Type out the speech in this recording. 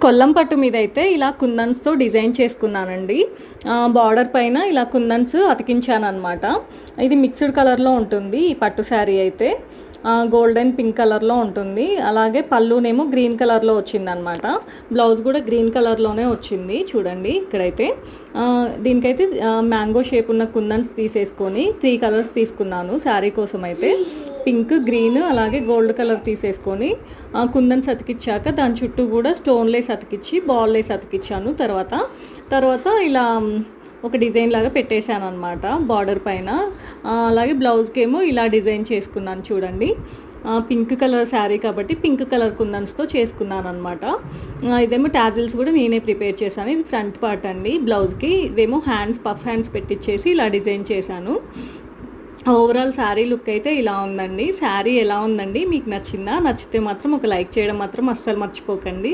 కొల్లం పట్టు మీద అయితే ఇలా కుందన్స్తో డిజైన్ చేసుకున్నానండి. బార్డర్ పైన ఇలా కుందన్స్ అతికించాను అనమాట. ఇది మిక్స్డ్ కలర్లో ఉంటుంది ఈ పట్టు శారీ అయితే. గోల్డెన్ పింక్ కలర్లో ఉంటుంది. అలాగే పళ్ళునేమో గ్రీన్ కలర్లో వచ్చిందనమాట. బ్లౌజ్ కూడా గ్రీన్ కలర్లోనే వచ్చింది చూడండి. ఇక్కడైతే దీనికైతే మ్యాంగో షేప్ ఉన్న కుందన్స్ తీసేసుకొని 3 కలర్స్ తీసుకున్నాను శారీ కోసం అయితే. పింక్, గ్రీన్ అలాగే గోల్డ్ కలర్ తీసేసుకొని కుందన్స్ అతికిచ్చాక దాని చుట్టూ కూడా స్టోన్ లేస్ అతికిచ్చి బాల్ లేస్ అతికిచ్చాను. తర్వాత ఇలా ఒక డిజైన్ లాగా పెట్టేశాను అనమాట బార్డర్ పైన. అలాగే బ్లౌజ్కి ఏమో ఇలా డిజైన్ చేసుకున్నాను చూడండి. పింక్ కలర్ శారీ కాబట్టి పింక్ కలర్ కుందన్స్తో చేసుకున్నాను అనమాట. ఇదేమో టాజిల్స్ కూడా నేనే ప్రిపేర్ చేశాను. ఇది ఫ్రంట్ పార్ట్ అండి బ్లౌజ్కి. ఇదేమో హ్యాండ్స్, పఫ్ హ్యాండ్స్ పెట్టించేసి ఇలా డిజైన్ చేశాను. ఓవరాల్ శారీ లుక్ అయితే ఇలా ఉందండి. శారీ ఎలా ఉందండి, మీకు నచ్చిందా? నచ్చితే మాత్రం ఒక లైక్ చేయడం మాత్రం అస్సలు మర్చిపోకండి.